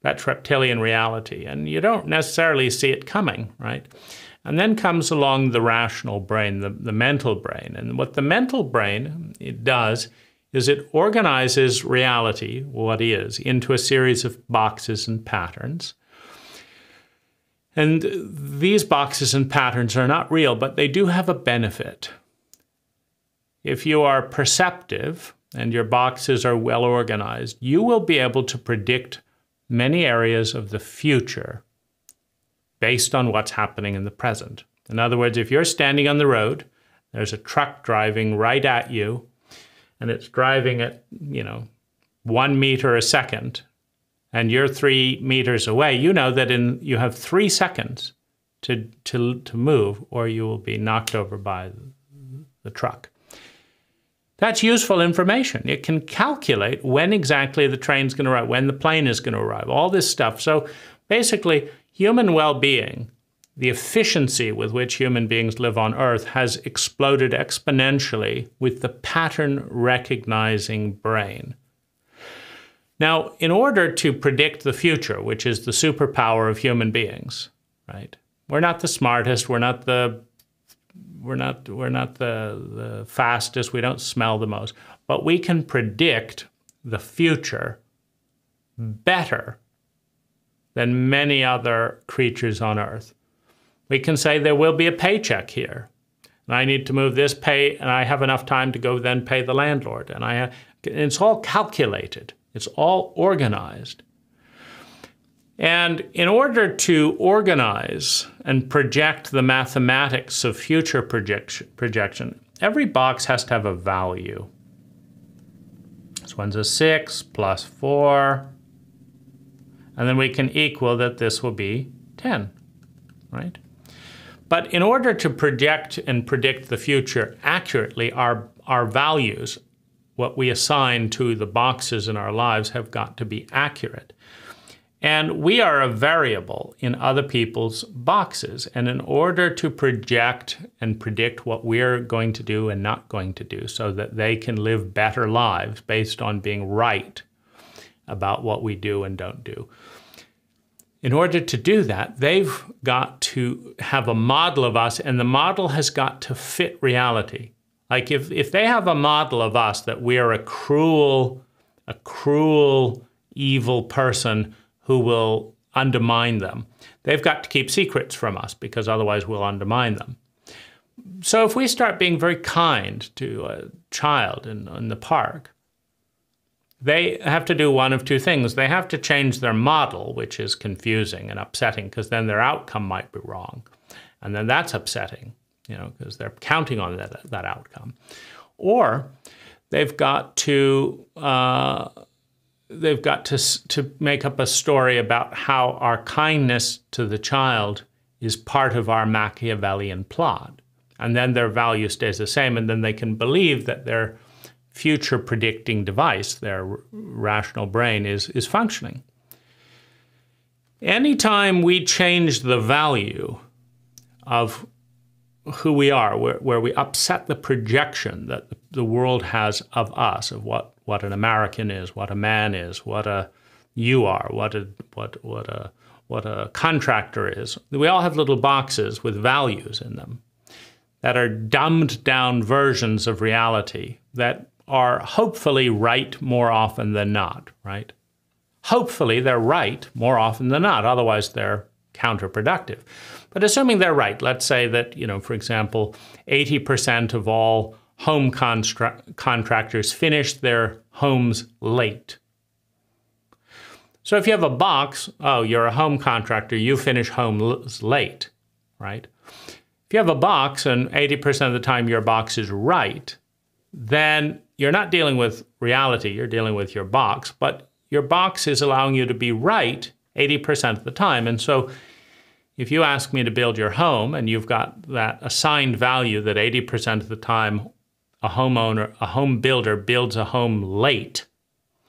That's reptilian reality, and you don't necessarily see it coming, right? And then comes along the rational brain, the mental brain. And what the mental brain does is it organizes reality, what is, into a series of boxes and patterns. And these boxes and patterns are not real, but they do have a benefit. if you are perceptive and your boxes are well organized, you will be able to predict many areas of the future based on what's happening in the present. In other words, if you're standing on the road, there's a truck driving right at you, and it's driving at, 1 meter a second, and you're 3 meters away, you know that you have 3 seconds to move, or you will be knocked over by the truck. That's useful information. It can calculate when exactly the train's going to arrive, when the plane is going to arrive, all this stuff. So basically, human well-being, the efficiency with which human beings live on Earth, has exploded exponentially with the pattern-recognizing brain. Now, in order to predict the future, which is the superpower of human beings, right? We're not the smartest, we're not the fastest, we don't smell the most, but we can predict the future better than many other creatures on Earth. We can say there will be a paycheck here, and I need to move this pay, and I have enough time to go then pay the landlord, and it's all calculated, it's all organized. And in order to organize and project the mathematics of future projection, every box has to have a value. This one's a 6 plus 4, and then we can equal that this will be 10, right? But in order to project and predict the future accurately, our values, what we assign to the boxes in our lives, have got to be accurate. And we are a variable in other people's boxes. And in order to project and predict what we're going to do and not going to do so that they can live better lives based on being right about what we do and don't do, in order to do that, they've got to have a model of us, and the model has got to fit reality. Like if they have a model of us that we're a cruel, evil person who will undermine them, they've got to keep secrets from us because otherwise we'll undermine them. So if we start being very kind to a child in the park, they have to do one of two things. They have to change their model, which is confusing and upsetting because then their outcome might be wrong. And then that's upsetting, because they're counting on that outcome. Or they've got to make up a story about how our kindness to the child is part of our Machiavellian plot. And then their value stays the same, and then they can believe that their future predicting device, their rational brain, is functioning. Anytime we change the value of who we are, where we upset the projection that the world has of us, of what an American is, what a man is, what you are, what a contractor is. We all have little boxes with values in them that are dumbed down versions of reality that are hopefully right more often than not, right? Hopefully they're right more often than not, otherwise they're counterproductive. But assuming they're right, let's say that, for example, 80% of all home contractors finish their homes late. So if you have a box, oh, you're a home contractor, you finish homes late, right? If you have a box and 80% of the time your box is right, then you're not dealing with reality, you're dealing with your box, but your box is allowing you to be right 80% of the time. And so if you ask me to build your home and you've got that assigned value that 80% of the time a home builder builds a home late,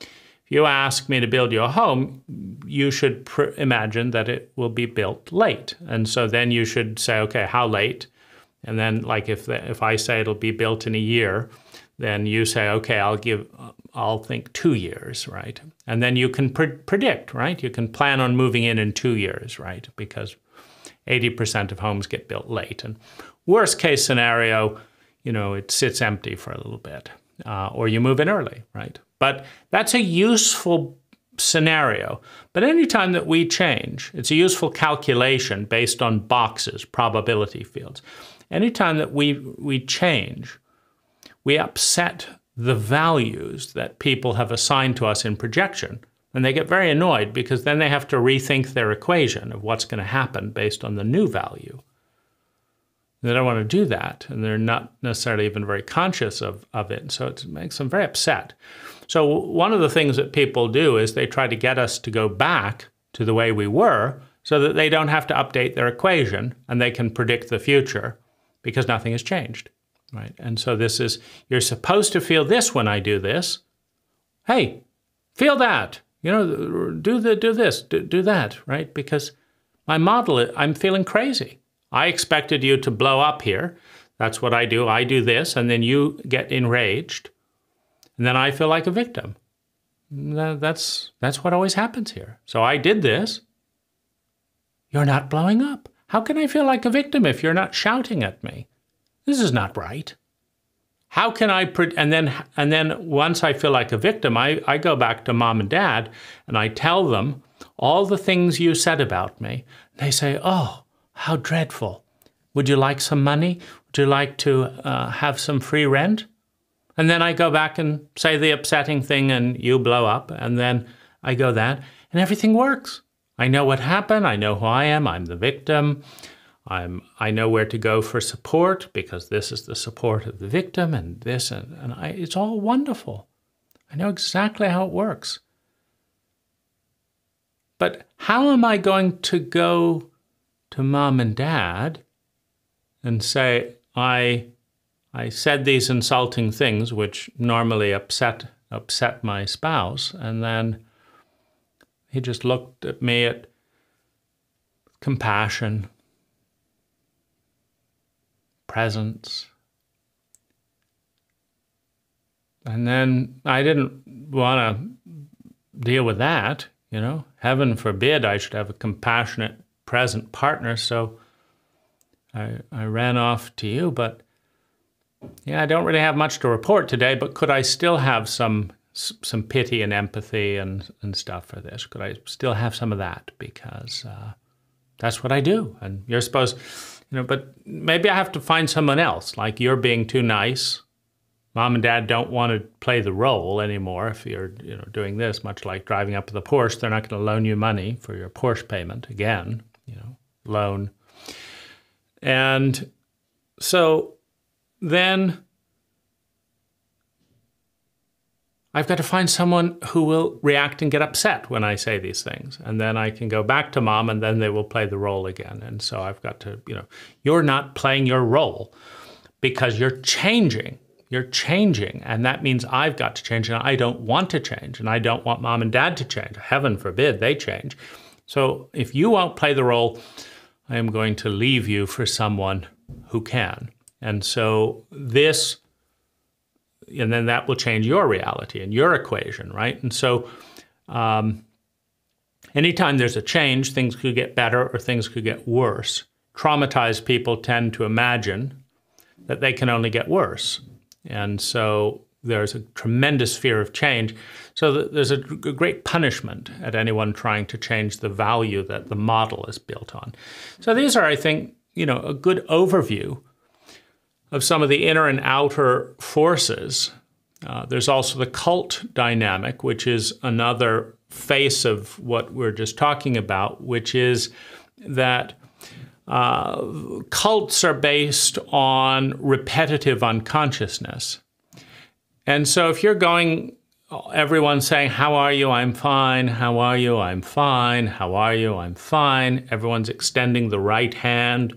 if you ask me to build you a home, you should imagine that it will be built late. And so then you should say, okay, how late? And then like if I say it'll be built in a year, then you say, okay, I'll think 2 years, right? And then you can predict, right? You can plan on moving in 2 years, right? Because 80% of homes get built late. And worst case scenario, it sits empty for a little bit, or you move in early, right? But that's a useful scenario. But anytime that we change, it's a useful calculation based on boxes, probability fields. Anytime that we change, we upset the values that people have assigned to us in projection. And they get very annoyed because then they have to rethink their equation of what's going to happen based on the new value. They don't want to do that, and they're not necessarily even very conscious of it, so it makes them very upset. So one of the things that people do is they try to get us to go back to the way we were so that they don't have to update their equation and they can predict the future because nothing has changed, right? And so this is, you're supposed to feel this when I do this. Hey, feel that. You know, do this, do that, right? Because my model, I'm feeling crazy. I expected you to blow up here. That's what I do. I do this, and then you get enraged, and then I feel like a victim. That's what always happens here. So I did this. You're not blowing up. How can I feel like a victim if you're not shouting at me? This is not right. How can I, and then once I feel like a victim, I go back to mom and dad and I tell them all the things you said about me. And they say, oh, how dreadful. Would you like some money? Would you like to have some free rent? And then I go back and say the upsetting thing and you blow up. And then I go that and everything works. I know what happened. I know who I am. I'm the victim. I know where to go for support because this is the support of the victim and this, it's all wonderful. I know exactly how it works. But how am I going to go to mom and dad and say, I said these insulting things which normally upset my spouse, and then he just looked at me at compassion, presence. And then I didn't want to deal with that, you know. Heaven forbid I should have a compassionate, present partner, so I ran off to you. But yeah, I don't really have much to report today, but could I still have some pity and empathy and stuff for this? Could I still have some of that? Because that's what I do. And you're supposed, you know, but maybe I have to find someone else. Like, you're being too nice. Mom and dad don't want to play the role anymore if you're, you know, doing this, much like driving up with a Porsche. They're not going to loan you money for your Porsche payment again, you know, loan. And so then I've got to find someone who will react and get upset when I say these things. And then I can go back to mom and then they will play the role again. And so I've got to, you know, you're not playing your role because you're changing. You're changing. And that means I've got to change. And I don't want to change. And I don't want mom and dad to change. Heaven forbid they change. So if you won't play the role, I am going to leave you for someone who can. And so this, and then that will change your reality and your equation, right? And so anytime there's a change, things could get better or things could get worse. Traumatized people tend to imagine that they can only get worse. And so there's a tremendous fear of change. So there's a great punishment at anyone trying to change the value that the model is built on. So these are, I think, you know, a good overview of some of the inner and outer forces. There's also the cult dynamic, which is another face of what we're just talking about, which is that cults are based on repetitive unconsciousness. And so if you're going, everyone's saying, how are you? I'm fine. How are you? I'm fine. How are you? I'm fine. Everyone's extending the right hand.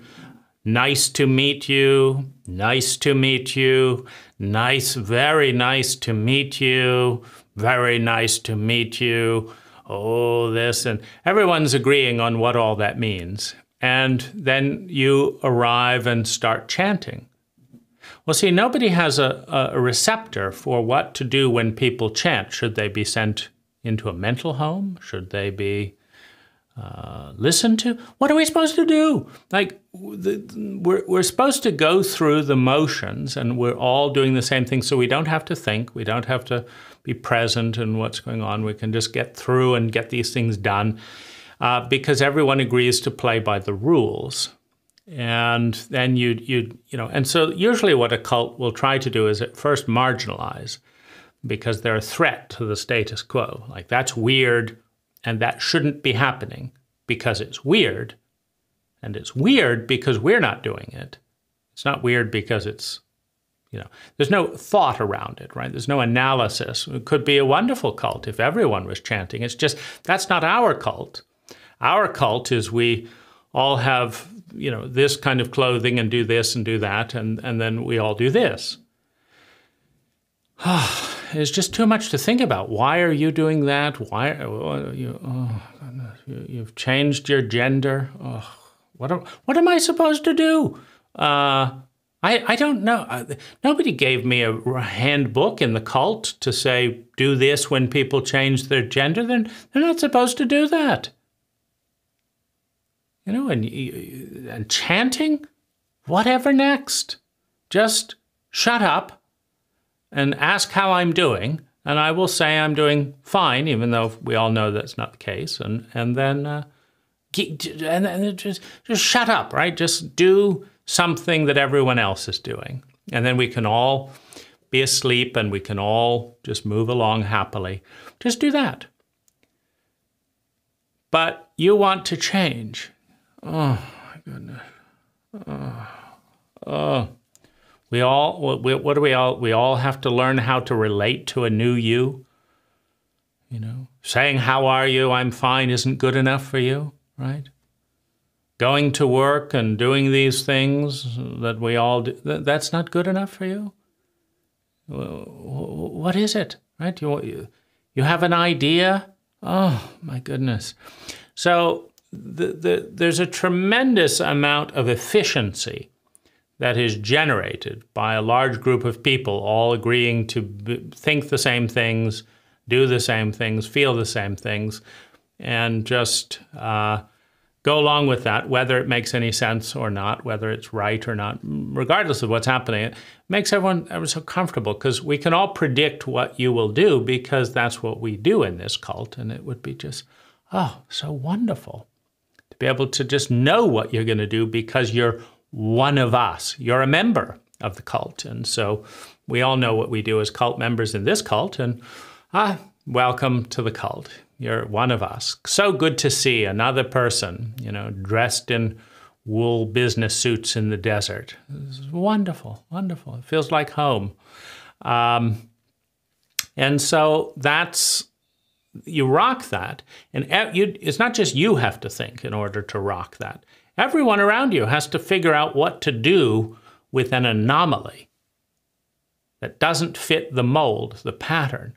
Nice to meet you. Nice to meet you. Nice, very nice to meet you. Very nice to meet you. Oh, this, and everyone's agreeing on what all that means. And then you arrive and start chanting. Well, see, nobody has a receptor for what to do when people chant. Should they be sent into a mental home? Should they be listened to? What are we supposed to do? Like, we're supposed to go through the motions, and we're all doing the same thing, so we don't have to think. We don't have to be present in what's going on. We can just get through and get these things done because everyone agrees to play by the rules. And then and so usually what a cult will try to do is at first marginalize, because they're a threat to the status quo. Like, that's weird, and that shouldn't be happening because it's weird, and it's weird because we're not doing it. It's not weird because it's, there's no thought around it, right? There's no analysis. It could be a wonderful cult if everyone was chanting. It's just, that's not our cult. Our cult is we all have, this kind of clothing and do this and do that, and then we all do this. It's just too much to think about. Why are you doing that? Why you've changed your gender? What am I supposed to do? I don't know. Nobody gave me a handbook in the cult to say, do this when people change their gender. They're not supposed to do that. And chanting, whatever next. Just shut up and ask how I'm doing, and I will say I'm doing fine, even though we all know that's not the case. And then just shut up, right? Just do something that everyone else is doing, and then we can all be asleep and we can all just move along happily. Just do that. But you want to change. Oh my goodness. We all have to learn how to relate to a new you. Saying, how are you? I'm fine isn't good enough for you, right? Going to work and doing these things that we all do, that's not good enough for you? What is it, right? You have an idea? Oh, my goodness. So there's a tremendous amount of efficiency that is generated by a large group of people all agreeing to think the same things, do the same things, feel the same things, and just go along with that, whether it makes any sense or not, whether it's right or not, regardless of what's happening. It makes everyone ever so comfortable, because we can all predict what you will do, because that's what we do in this cult, and it would be just, so wonderful to be able to just know what you're going to do because you're one of us. You're a member of the cult, and so we all know what we do as cult members in this cult, and welcome to the cult. You're one of us. So good to see another person, dressed in wool business suits in the desert. It's wonderful, wonderful. It feels like home. And so you rock that. And it's not just you have to think in order to rock that. Everyone around you has to figure out what to do with an anomaly that doesn't fit the mold, the pattern.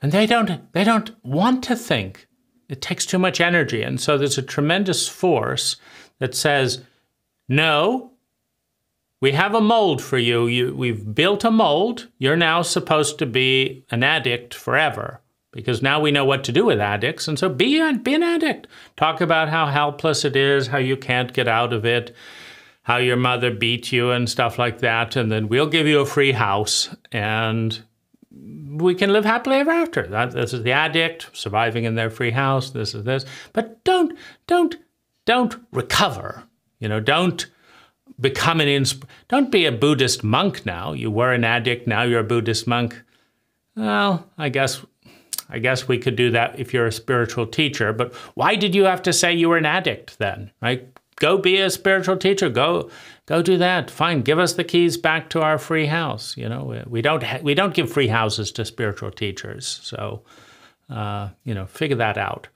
And they don't want to think. It takes too much energy. And so there's a tremendous force that says, no, we have a mold for you. We've built a mold. You're now supposed to be an addict forever, because now we know what to do with addicts. And so be an addict. Talk about how helpless it is, how you can't get out of it, how your mother beat you and stuff like that. And then we'll give you a free house, and we can live happily ever after. This is the addict surviving in their free house. This is this. But don't recover. Don't become don't be a Buddhist monk now. You were an addict, now you're a Buddhist monk. Well, I guess we could do that if you're a spiritual teacher. But why did you have to say you were an addict then? Right? Go be a spiritual teacher. Go do that. Fine. Give us the keys back to our free house. We don't give free houses to spiritual teachers. So, figure that out.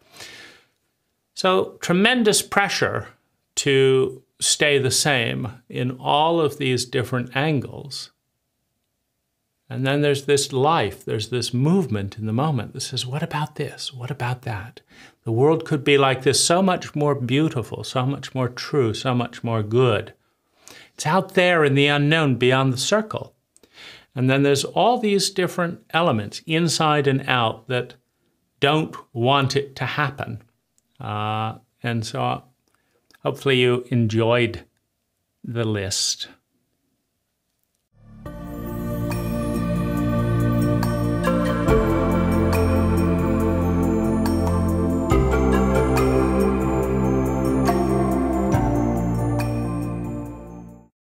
So tremendous pressure to stay the same in all of these different angles. And then there's this life, there's this movement in the moment that says, what about this? What about that? The world could be like this, so much more beautiful, so much more true, so much more good. It's out there in the unknown, beyond the circle. And then there's all these different elements, inside and out, that don't want it to happen. And so hopefully you enjoyed the list.